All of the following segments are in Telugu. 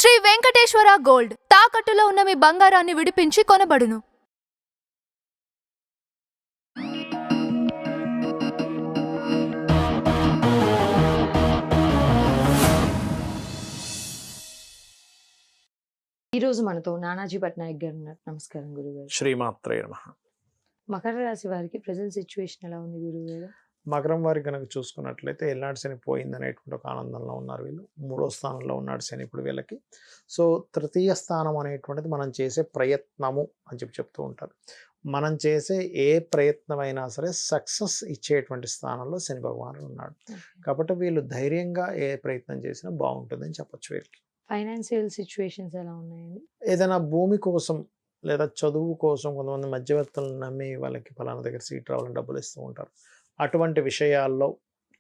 శ్రీ వెంకటేశ్వర గోల్డ్ తాకట్టులో ఉన్న మీ బంగారాన్ని విడిపించి కొనబడును. ఈరోజు మనతో నానాజీ పట్నాయక్ గారు ఉన్నారు. నమస్కారం గురుగారు. శ్రీమాత్రే నమః. మకర రాశి వారికి ప్రజెంట్ సిచ్యువేషన్ ఎలా ఉంది గురుగారు? మకరం వారికి కనుక చూసుకున్నట్లయితే ఎల్లాడి శని పోయిందనేటువంటి ఒక ఆనందంలో ఉన్నారు వీళ్ళు. 3వ స్థానంలో ఉన్నాడు శని ఇప్పుడు వీళ్ళకి. సో తృతీయ స్థానం అనేటువంటిది మనం చేసే ప్రయత్నము అని చెప్తూ ఉంటారు. మనం చేసే ఏ ప్రయత్నమైనా సరే సక్సెస్ ఇచ్చేటువంటి స్థానంలో శని భగవానుడు ఉన్నాడు. కాబట్టి వీళ్ళు ధైర్యంగా ఏ ప్రయత్నం చేసినా బాగుంటుందని చెప్పొచ్చు వీళ్ళకి. ఫైనాన్షియల్ సిచ్యువేషన్స్ ఎలా ఉన్నాయండి? ఏదైనా భూమి కోసం లేదా చదువు కోసం కొంతమంది మధ్యవర్తులను నమ్మి వాళ్ళకి ఫలానా దగ్గర సీట్ రావాలని డబ్బులు ఇస్తూ ఉంటారు. అటువంటి విషయాల్లో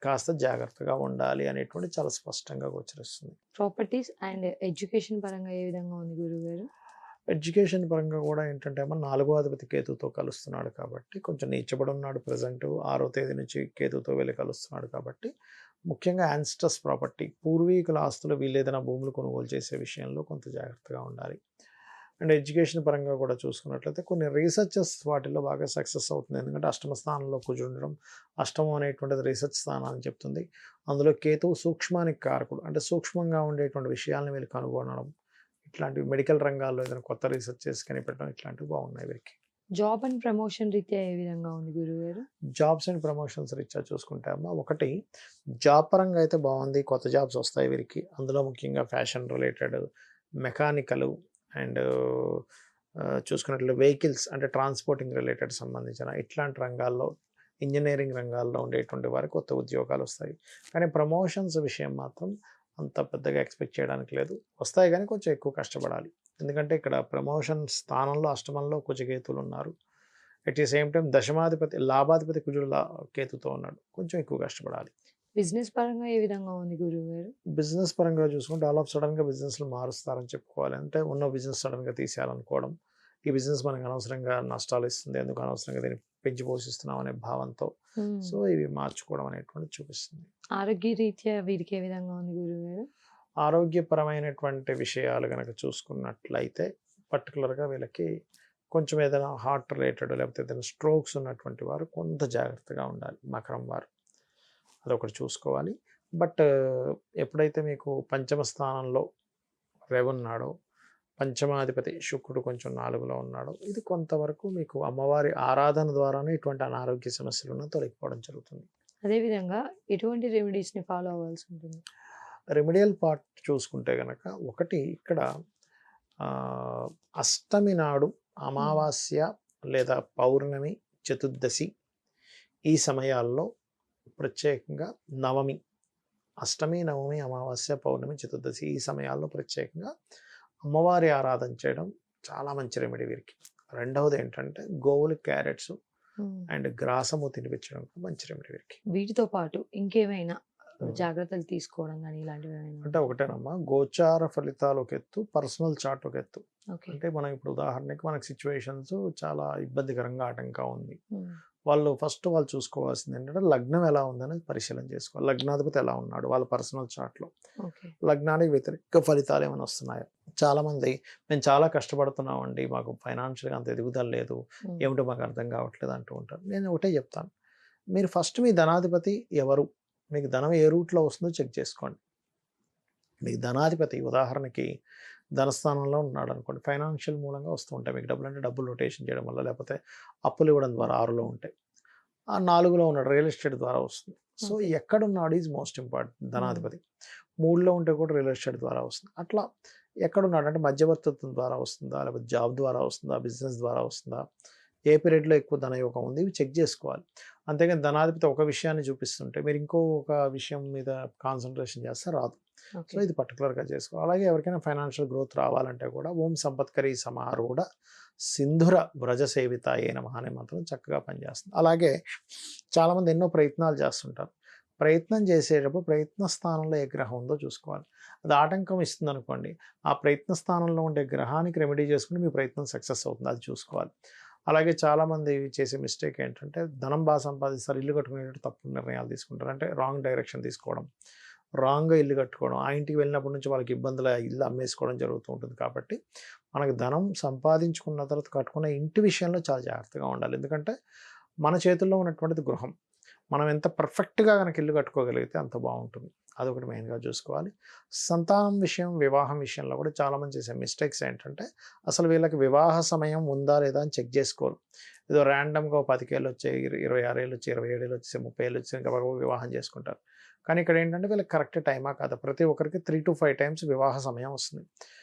కాస్త జాగ్రత్తగా ఉండాలి అనేటువంటి చాలా స్పష్టంగా గోచరిస్తుంది. ప్రాపర్టీస్ అండ్ ఎడ్యుకేషన్ పరంగా ఏ విధంగా ఉంది గురుగారు? ఎడ్యుకేషన్ పరంగా కూడా ఏంటంటే 4వ అధిపతి కేతుతో కలుస్తున్నాడు కాబట్టి కొంచెం నీచబడి ఉన్నాడు. ప్రజెంట్ 6వ తేదీ నుంచి కేతుతో వెళ్ళి కలుస్తున్నాడు కాబట్టి ముఖ్యంగా యాన్స్టస్ ప్రాపర్టీ పూర్వీకుల ఆస్తులు వీళ్ళు ఏదైనా భూములు కొనుగోలు చేసే విషయంలో కొంత జాగ్రత్తగా ఉండాలి. అండ్ ఎడ్యుకేషన్ పరంగా కూడా చూసుకున్నట్లయితే కొన్ని రీసెర్చెస్ వాటిల్లో బాగా సక్సెస్ అవుతుంది. ఎందుకంటే అష్టమ స్థానంలో కుజుడు ఉండడం, అష్టమం అనేటువంటిది రీసెర్చ్ స్థానాన్ని చెప్తుంది. అందులో కేతువు సూక్ష్మానికి కారకుడు, అంటే సూక్ష్మంగా ఉండేటువంటి విషయాలను వీళ్ళు కనుగొనడం, ఇట్లాంటివి మెడికల్ రంగాల్లో ఏదైనా కొత్త రీసెర్చ్ చేసి కనిపెట్టడం ఇట్లాంటివి బాగున్నాయి వీరికి. జాబ్ అండ్ ప్రమోషన్ రీత్యా ఏ విధంగా ఉంది గురుగారు? జాబ్స్ అండ్ ప్రమోషన్స్ రీత్యా చూసుకుంటే ఒకటి జాబ్ పరంగా అయితే బాగుంది, కొత్త జాబ్స్ వస్తాయి వీరికి. అందులో ముఖ్యంగా ఫ్యాషన్ రిలేటెడ్, మెకానికల్ అండ్ చూసుకున్నట్లు వెహికల్స్ అంటే ట్రాన్స్పోర్టింగ్ రిలేటెడ్ సంబంధించిన ఇట్లాంటి రంగాల్లో, ఇంజనీరింగ్ రంగాల్లో ఉండేటువంటి వారికి కొత్త ఉద్యోగాలు వస్తాయి. కానీ ప్రమోషన్స్ విషయం మాత్రం అంత పెద్దగా ఎక్స్పెక్ట్ చేయడానికి లేదు. వస్తాయి కానీ కొంచెం ఎక్కువ కష్టపడాలి. ఎందుకంటే ఇక్కడ ప్రమోషన్ స్థానంలో అష్టమంలో కుజకేతులు ఉన్నారు. అట్ ది సేమ్ టైం దశమాధిపతి లాభాధిపతి కుజుడు కేతుతో ఉన్నాడు. కొంచెం ఎక్కువ కష్టపడాలి. బిజినెస్ పరంగా ఏ విధంగా ఉంది గురుగారు? బిజినెస్ పరంగా చూసుకుంటే ఆల్ ఆఫ్ సడన్గా బిజినెస్లు మారుస్తారని చెప్పుకోవాలి. అంటే ఉన్న బిజినెస్ సడన్గా తీసేయాలనుకోవడం, ఈ బిజినెస్ మనకు అనవసరంగా నష్టాలు ఇస్తుంది, ఎందుకు అనవసరంగా దీన్ని పెంచి పోషిస్తున్నాం అనే భావంతో సో ఇవి మార్చుకోవడం అనేటువంటి చూపిస్తుంది. ఆరోగ్య రీత్యా వీరికి ఏ విధంగా ఉంది గురుగారు? ఆరోగ్యపరమైనటువంటి విషయాలు కనుక చూసుకున్నట్లయితే పర్టికులర్గా వీళ్ళకి కొంచెం ఏదైనా హార్ట్ రిలేటెడ్ లేకపోతే ఏదైనా స్ట్రోక్స్ ఉన్నటువంటి వారు కొంత జాగ్రత్తగా ఉండాలి. మకరం వారు అదొకటి చూసుకోవాలి. బట్ ఎప్పుడైతే మీకు పంచమ స్థానంలో ఉన్నాడో, పంచమాధిపతి శుక్రుడు కొంచెం 4లో ఉన్నాడో, ఇది కొంతవరకు మీకు అమ్మవారి ఆరాధన ద్వారానే ఇటువంటి అనారోగ్య సమస్యలను తొలగిపోవడం జరుగుతుంది. అదేవిధంగా ఎటువంటి రెమెడీస్ని ఫాలో అవ్వాల్సి ఉంటుంది? రెమెడియల్ పార్ట్ చూసుకుంటే కనుక ఒకటి ఇక్కడ అష్టమి నాడు అమావాస్య లేదా పౌర్ణమి, చతుర్దశి ఈ సమయాల్లో ప్రత్యేకంగా నవమి, అష్టమి, నవమి, అమావాస్య, పౌర్ణమి, చతుర్దశి ఈ సమయాల్లో ప్రత్యేకంగా అమ్మవారి ఆరాధన చేయడం చాలా మంచి రెమెడీ వీరికి. రెండవది ఏంటంటే గోవులు క్యారెట్స్ అండ్ గ్రాసము తినిపించడం మంచి రెమెడీ వీరికి. వీటితో పాటు ఇంకేమైనా జాగ్రత్తలు తీసుకోవడం కానీ ఇలాంటివి అంటే ఒకటేనమ్మా, గోచార ఫలితాలు ఒక ఎత్తు, పర్సనల్ చార్ట్ ఒక ఎత్తు. అంటే మనం ఇప్పుడు ఉదాహరణకి మనకి సిచ్యువేషన్స్ చాలా ఇబ్బందికరంగా ఆటంకం ఉంది. వాళ్ళు చూసుకోవాల్సింది ఏంటంటే లగ్నం ఎలా ఉందనేది పరిశీలన చేసుకోవాలి. లగ్నాధిపతి ఎలా ఉన్నాడు వాళ్ళ పర్సనల్ చార్ట్లో, లగ్నానికి వ్యతిరేక ఫలితాలు ఏమైనా వస్తున్నాయా. చాలామంది మేము చాలా కష్టపడుతున్నామండి, మాకు ఫైనాన్షియల్గా అంత ఎదుగుదల లేదు, ఏమిటో మాకు అర్థం కావట్లేదు అంటూ ఉంటారు. నేను ఒకటే చెప్తాను, మీరు ఫస్ట్ మీ ధనాధిపతి ఎవరు, మీకు ధనం ఏ రూట్లో వస్తుందో చెక్ చేసుకోండి. మీకు ధనాధిపతి ఉదాహరణకి ధనస్థానంలో ఉన్నాడు అనుకోండి, ఫైనాన్షియల్ మూలంగా వస్తూ ఉంటాయి మీకు డబ్బులు. అంటే డబ్బులు రొటేషన్ చేయడం వల్ల, లేకపోతే అప్పులు ఇవ్వడం ద్వారా 6లో ఉంటాయి. ఆ 4లో ఉన్నాడు రియల్ ఎస్టేట్ ద్వారా వస్తుంది. సో ఎక్కడున్నాడు ఈజ్ మోస్ట్ ఇంపార్టెంట్. ధనాధిపతి 3లో ఉంటే కూడా రియల్ ఎస్టేట్ ద్వారా వస్తుంది. అట్లా ఎక్కడున్నాడు అంటే మధ్యవర్తిత్వం ద్వారా వస్తుందా, లేకపోతే జాబ్ ద్వారా వస్తుందా, బిజినెస్ ద్వారా వస్తుందా, ఏ పీరియడ్లో ఎక్కువ ధనయోగం ఉంది, ఇవి చెక్ చేసుకోవాలి. అంతేగాని ధనాధిపతి ఒక విషయాన్ని చూపిస్తుంటే మీరు ఇంకొక విషయం మీద కాన్సన్ట్రేషన్ చేస్తే రాదు. సో ఇది పర్టికులర్గా చేసుకోవాలి. అలాగే ఎవరికైనా ఫైనాన్షియల్ గ్రోత్ రావాలంటే కూడా ఓం సంపత్కరీ సమారూఢ సింధుర వ్రజ సేవిత అయిన అనే మంత్రం చక్కగా పనిచేస్తుంది. అలాగే చాలామంది ఎన్నో ప్రయత్నాలు చేస్తుంటారు. ప్రయత్నం చేసేటప్పుడు ప్రయత్న స్థానంలో ఏ గ్రహం ఉందో చూసుకోవాలి. అది ఆటంకం ఇస్తుంది అనుకోండి, ఆ ప్రయత్న స్థానంలో ఉండే గ్రహానికి రెమెడీ చేసుకుని మీ ప్రయత్నం సక్సెస్ అవుతుంది, అది చూసుకోవాలి. అలాగే చాలామంది చేసే మిస్టేక్ ఏంటంటే ధనం బాగా సంపాదిస్తారు, ఇల్లు కట్టుకునేటట్టు తప్పుడు నిర్ణయాలు తీసుకుంటారు. అంటే రాంగ్ డైరెక్షన్ తీసుకోవడం, రాంగ్గా ఇల్లు కట్టుకోవడం, ఆ ఇంటికి వెళ్ళినప్పటి నుంచి వాళ్ళకి ఇబ్బందులు, ఇల్లు అమ్మేసుకోవడం జరుగుతూ ఉంటుంది. కాబట్టి మనకి ధనం సంపాదించుకున్న తర్వాత కట్టుకున్న ఇంటి విషయంలో చాలా జాగ్రత్తగా ఉండాలి. ఎందుకంటే మన చేతుల్లో ఉన్నటువంటిది గృహం. మనం ఎంత పర్ఫెక్ట్గా కనుక ఇల్లు కట్టుకోగలిగితే అంత బాగుంటుంది. అదొకటి మెయిన్గా చూసుకోవాలి. సంతానం విషయం, వివాహం విషయంలో కూడా చాలామంది చేసే మిస్టేక్స్ ఏంటంటే అసలు వీళ్ళకి వివాహ సమయం ఉందా లేదా అని చెక్ చేసుకోరు. ఏదో ర్యాండమ్గా 10 ఏళ్ళు వచ్చాయి, 26 ఏళ్ళు వచ్చి, 27 ఏళ్ళు వచ్చి, 30 ఏళ్ళు వచ్చి ఇంకా వివాహం చేసుకుంటారు. కానీ ఇక్కడ ఏంటంటే వీళ్ళకి కరెక్ట్ టైమా కాదా, ప్రతి ఒక్కరికి 3 to 5 టైమ్స్ వివాహ సమయం వస్తుంది.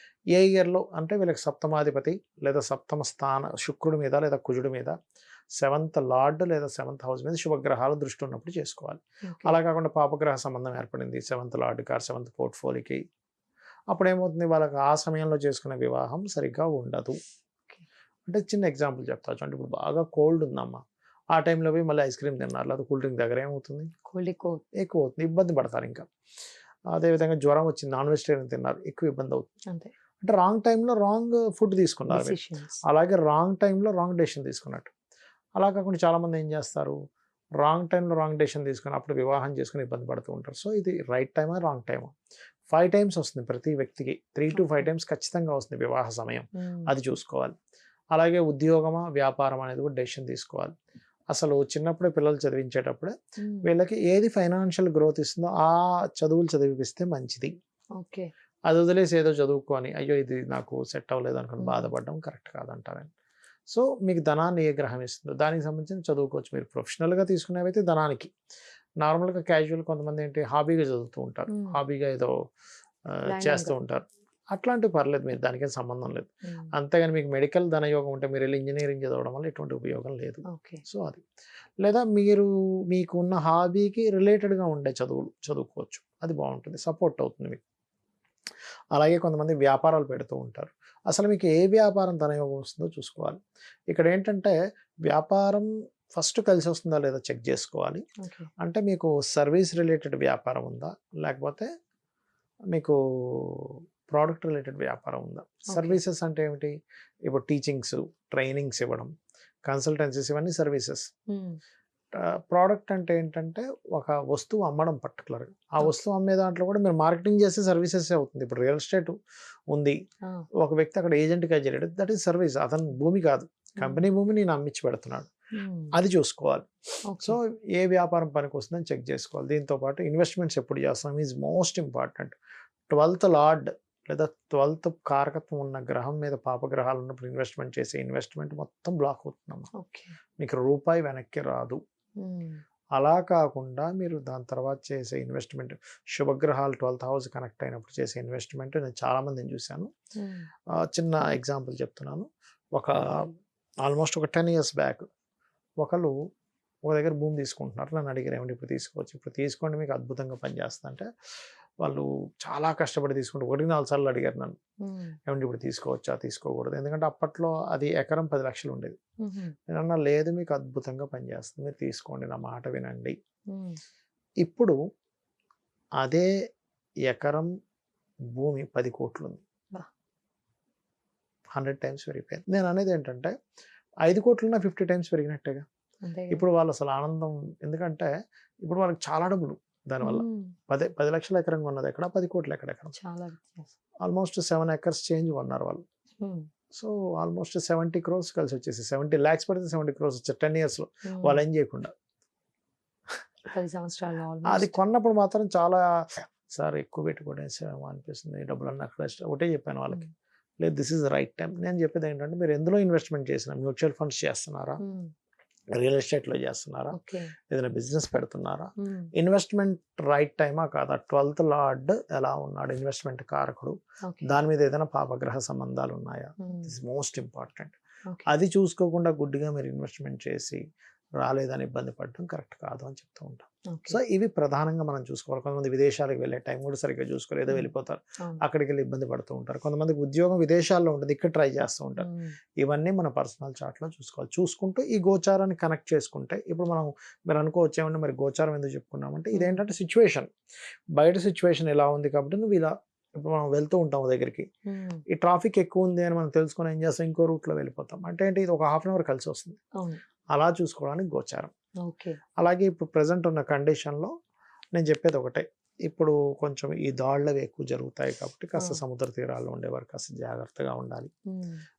ఏ ఇయర్లో అంటే వీళ్ళకి సప్తమాధిపతి లేదా సప్తమ స్థాన శుక్రుడి మీద లేదా కుజుడి మీద 7th లార్డ్ లేదా 7th హౌస్ మీద శుభగ్రహాల దృష్టి ఉన్నప్పుడు చేసుకోవాలి. అలా కాకుండా పాపగ్రహ సంబంధం ఏర్పడింది 7th లార్డ్ కార్ 7th పోర్ట్ఫోలియోకి, అప్పుడు ఏమవుతుంది, వాళ్ళకి ఆ సమయంలో చేసుకునే వివాహం సరిగ్గా ఉండదు. అంటే చిన్న ఎగ్జాంపుల్ చెప్తా చూడండి. ఇప్పుడు బాగా కోల్డ్ ఉందమ్మా, ఆ టైంలో పోయి మళ్ళీ ఐస్ క్రీమ్ తిన్నారు, లేదా కూల్ డ్రింక్ దగ్గర ఏమవుతుంది, ఎక్కువ అవుతుంది, ఇబ్బంది పడతారు. ఇంకా అదేవిధంగా జ్వరం వచ్చింది, నాన్ వెజిటేరియన్ తిన్నారు, ఎక్కువ ఇబ్బంది అవుతుంది. అంటే రాంగ్ టైంలో రాంగ్ ఫుడ్ తీసుకున్నారు, అలాగే రాంగ్ టైంలో రాంగ్ డెసిషన్ తీసుకున్నట్టు. అలా కాకుండా చాలామంది ఏం చేస్తారు, రాంగ్ టైంలో రాంగ్ డెసిషన్ తీసుకుని అప్పుడు వివాహం చేసుకుని ఇబ్బంది పడుతూ ఉంటారు. సో ఇది రైట్ టైమా రాంగ్ టైమా? 5 times వస్తుంది ప్రతి వ్యక్తికి, 3 to 5 times ఖచ్చితంగా వస్తుంది వివాహ సమయం, అది చూసుకోవాలి. అలాగే ఉద్యోగమా వ్యాపారం అనేది కూడా డెసిషన్ తీసుకోవాలి. అసలు చిన్నప్పుడే పిల్లలు చదివించేటప్పుడే వీళ్ళకి ఏది ఫైనాన్షియల్ గ్రోత్ ఇస్తుందో ఆ చదువులు చదివిపిస్తే మంచిది. అది వదిలేసి ఏదో చదువుకొని అయ్యో ఇది నాకు సెట్ అవ్వలేదు అనుకుని బాధపడడం కరెక్ట్ కాదంటారండి. సో మీకు ధనాన్ని ఏ గ్రహం ఇస్తుందో దానికి సంబంధించి చదువుకోవచ్చు. మీరు ప్రొఫెషనల్గా తీసుకునేవైతే ధనానికి, నార్మల్గా క్యాజువల్ కొంతమంది ఏంటి హాబీగా చదువుతూ ఉంటారు, హాబీగా ఏదో చేస్తూ ఉంటారు, అట్లాంటివి పర్లేదు, మీరు దానికేం సంబంధం లేదు. అంతేగాని మీకు మెడికల్ ధనయోగం ఉంటే మీరు వెళ్ళి ఇంజనీరింగ్ చదవడం వల్ల ఎటువంటి ఉపయోగం లేదు. సో అది, లేదా మీరు మీకున్న హాబీకి రిలేటెడ్గా ఉండే చదువులు చదువుకోవచ్చు, అది బాగుంటుంది, సపోర్ట్ అవుతుంది మీకు. అలాగే కొంతమంది వ్యాపారాలు పెడుతూ ఉంటారు, అసలు మీకు ఏ వ్యాపారం ధనయోగం వస్తుందో చూసుకోవాలి. ఇక్కడ ఏంటంటే వ్యాపారం ఫస్ట్ కలిసి వస్తుందా లేదా చెక్ చేసుకోవాలి. అంటే మీకు సర్వీస్ రిలేటెడ్ వ్యాపారం ఉందా, లేకపోతే మీకు ప్రోడక్ట్ రిలేటెడ్ వ్యాపారం ఉందా. సర్వీసెస్ అంటే ఏమిటి, ఇప్పుడు టీచింగ్స్, ట్రైనింగ్స్ ఇవ్వడం, కన్సల్టెన్సీస్, ఇవన్నీ సర్వీసెస్. ప్రోడక్ట్ అంటే ఏంటంటే ఒక వస్తువు అమ్మడం పర్టికులర్గా, ఆ వస్తువు అమ్మే దాంట్లో కూడా మీరు మార్కెటింగ్ చేసే సర్వీసెస్ అవుతుంది. ఇప్పుడు రియల్ ఎస్టేట్ ఉంది, ఒక వ్యక్తి అక్కడ ఏజెంట్గా చేయడం, దట్ ఈస్ సర్వీస్. అతని భూమి కాదు, కంపెనీ భూమి నేను అమ్మించి పెడుతున్నాడు, అది చూసుకోవాలి. సో ఏ వ్యాపారం పనికి వస్తుందని చెక్ చేసుకోవాలి. దీంతో పాటు ఇన్వెస్ట్మెంట్స్ ఎప్పుడు చేస్తాం is most important. 12th lord లేదా 12th కారకత్వం ఉన్న గ్రహం మీద పాపగ్రహాలు ఉన్నప్పుడు ఇన్వెస్ట్మెంట్ చేసే ఇన్వెస్ట్మెంట్ మొత్తం బ్లాక్ అవుతుందమ్మా, మీకు రూపాయి వెనక్కి రాదు. అలా కాకుండా మీరు దాని తర్వాత చేసే ఇన్వెస్ట్మెంట్, శుభగ్రహాలు 12th హౌస్ కనెక్ట్ అయినప్పుడు చేసే ఇన్వెస్ట్మెంట్ నేను చాలామందిని చూశాను. చిన్న ఎగ్జాంపుల్ చెప్తున్నాను. ఆల్మోస్ట్ ఒక 10 years బ్యాక్ ఒకళ్ళు ఒక దగ్గర భూమి తీసుకుంటున్నారు, నన్ను అడిగారు ఏమంటే ఇప్పుడు తీసుకోవచ్చు, ఇప్పుడు తీసుకోండి మీకు అద్భుతంగా పనిచేస్తుంది అంటే, వాళ్ళు చాలా కష్టపడి తీసుకుంటే 1-4 సార్లు అడిగారు నన్ను ఏమంటే ఇప్పుడు తీసుకోవచ్చా తీసుకోకూడదు, ఎందుకంటే అప్పట్లో అది ఎకరం 10 లక్షలు ఉండేది. నేను అన్నా లేదు మీకు అద్భుతంగా పనిచేస్తుంది, మీరు తీసుకోండి, నా మాట వినండి. ఇప్పుడు అదే ఎకరం భూమి 10 కోట్లు ఉంది, 100 times పెరిగిపోయింది. నేను అనేది ఏంటంటే 5 కోట్లున్నా 50 times పెరిగినట్టేగా. ఇప్పుడు వాళ్ళు అసలు ఆనందం, ఎందుకంటే ఇప్పుడు వాళ్ళకి చాలా డబ్బులు దానివల్ల. 10 లక్షల ఎకరం ఉన్నది ఎక్కడ, 10 కోట్ల ఎకరం, ఆల్మోస్ట్ 7 acres చేంజ్ కొన్నారు వాళ్ళు. సో ఆల్మోస్ట్ 70 crores కలిసి వచ్చేసి 70 lakhs పడితే 70 crores వచ్చారు 10 years లో, వాళ్ళు ఏం చేయకుండా. 10 సంవత్సరాలు అది కొన్నప్పుడు మాత్రం చాలా సార్ ఎక్కువ పెట్టుకోవడం అనిపిస్తుంది, డబ్బులన్నీ అక్కడ ఒకటే చెప్పాను వాళ్ళకి, లేదు దిస్ ఈజ్ రైట్ టైం. నేను చెప్పేది ఏంటంటే మీరు ఎందులో ఇన్వెస్ట్మెంట్ చేసినా, మ్యూచువల్ ఫండ్స్ చేస్తున్నారా, రియల్ ఎస్టేట్లో చేస్తున్నారా, ఏదైనా బిజినెస్ పెడుతున్నారా, ఇన్వెస్ట్మెంట్ రైట్ టైమా కాదా, 12th లార్డ్ ఎలా ఉన్నాడు ఇన్వెస్ట్మెంట్ కారకుడు, దాని మీద ఏదైనా పాపగ్రహ సంబంధాలు ఉన్నాయా, దిస్ మోస్ట్ ఇంపార్టెంట్. అది చూసుకోకుండా గుడ్డిగా మీరు ఇన్వెస్ట్మెంట్ చేసి రాలేదని ఇబ్బంది పడడం కరెక్ట్ కాదు అని చెప్తూ ఉంటాం. సో ఇవి ప్రధానంగా మనం చూసుకోవాలి. కొంతమంది విదేశాలకు వెళ్ళే టైం కూడా సరిగ్గా చూసుకోవాలి, ఏదో వెళ్ళిపోతారు, అక్కడికి వెళ్ళి ఇబ్బంది పడుతూ ఉంటారు. కొంతమందికి ఉద్యోగం విదేశాల్లో ఉంటుంది, ఇక్కడ ట్రై చేస్తూ ఉంటారు. ఇవన్నీ మన పర్సనల్ చార్ట్లో చూసుకోవాలి. చూసుకుంటూ ఈ గోచారాన్ని కనెక్ట్ చేసుకుంటే, ఇప్పుడు మీరు అనుకోవచ్చు ఏమంటే మరి గోచారం ఎందుకు చెప్పుకున్నామంటే, ఇదేంటంటే సిచ్యువేషన్, బయట సిచ్యువేషన్ ఎలా ఉంది కాబట్టి నువ్వు ఇలా, ఇప్పుడు మనం వెళ్తూ ఉంటాం దగ్గరికి, ఈ ట్రాఫిక్ ఎక్కువ ఉంది అని మనం తెలుసుకొని ఏం చేస్తాం, ఇంకో రూట్లో వెళ్ళిపోతాం. అంటే ఏంటి, ఇది ఒక 1/2 hour కలిసి వస్తుంది, అలా చూసుకోవడానికి గోచారం. అలాగే ఇప్పుడు ప్రజెంట్ ఉన్న కండిషన్లో నేను చెప్పేది ఒకటే, ఇప్పుడు కొంచెం ఈ దాడులవి ఎక్కువ జరుగుతాయి కాబట్టి కాస్త ఆ. సముద్ర తీరాల్లో ఉండేవారు కాస్త జాగ్రత్తగా ఉండాలి.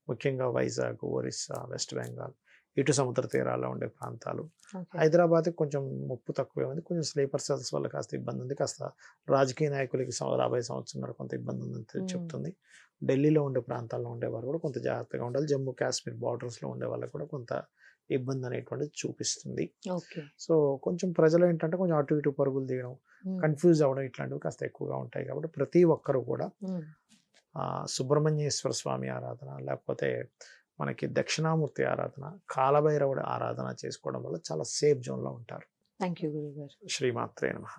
ముఖ్యంగా వైజాగ్, ఒరిస్సా, వెస్ట్ బెంగాల్ ఇటు సముద్ర తీరాల్లో ఉండే ప్రాంతాలు. ఓకే. హైదరాబాద్కి కొంచెం ముప్పు తక్కువే ఉంది. కొంచెం స్లీపర్ సెల్స్ వల్ల కాస్త ఇబ్బంది ఉంది. కాస్త రాజకీయ నాయకులకి రాబోయే సంవత్సరం కొంత ఇబ్బంది ఉందని చెప్తుంది. ఢిల్లీలో ఉండే ప్రాంతాల్లో ఉండేవారు కూడా కొంత జాగ్రత్తగా ఉండాలి. జమ్మూ కాశ్మీర్ బార్డర్స్లో ఉండే వాళ్ళకి కూడా కొంత ఇబ్బంది అనేటువంటిది చూపిస్తుంది. ఓకే. సో కొంచెం ప్రజలు ఏంటంటే కొంచెం అటు ఇటు పరుగులు తీయడం, కన్ఫ్యూజ్ అవ్వడం ఇట్లాంటివి కాస్త ఎక్కువగా ఉంటాయి. కాబట్టి ప్రతి ఒక్కరు కూడా సుబ్రహ్మణ్యేశ్వర స్వామి ఆరాధన, లేకపోతే మనకి దక్షిణామూర్తి ఆరాధన, కాలభైరవుడి ఆరాధన చేసుకోవడం వల్ల చాలా సేఫ్ జోన్లో ఉంటారు. థ్యాంక్ యూ గురుగారు. శ్రీమాత్రే నమః.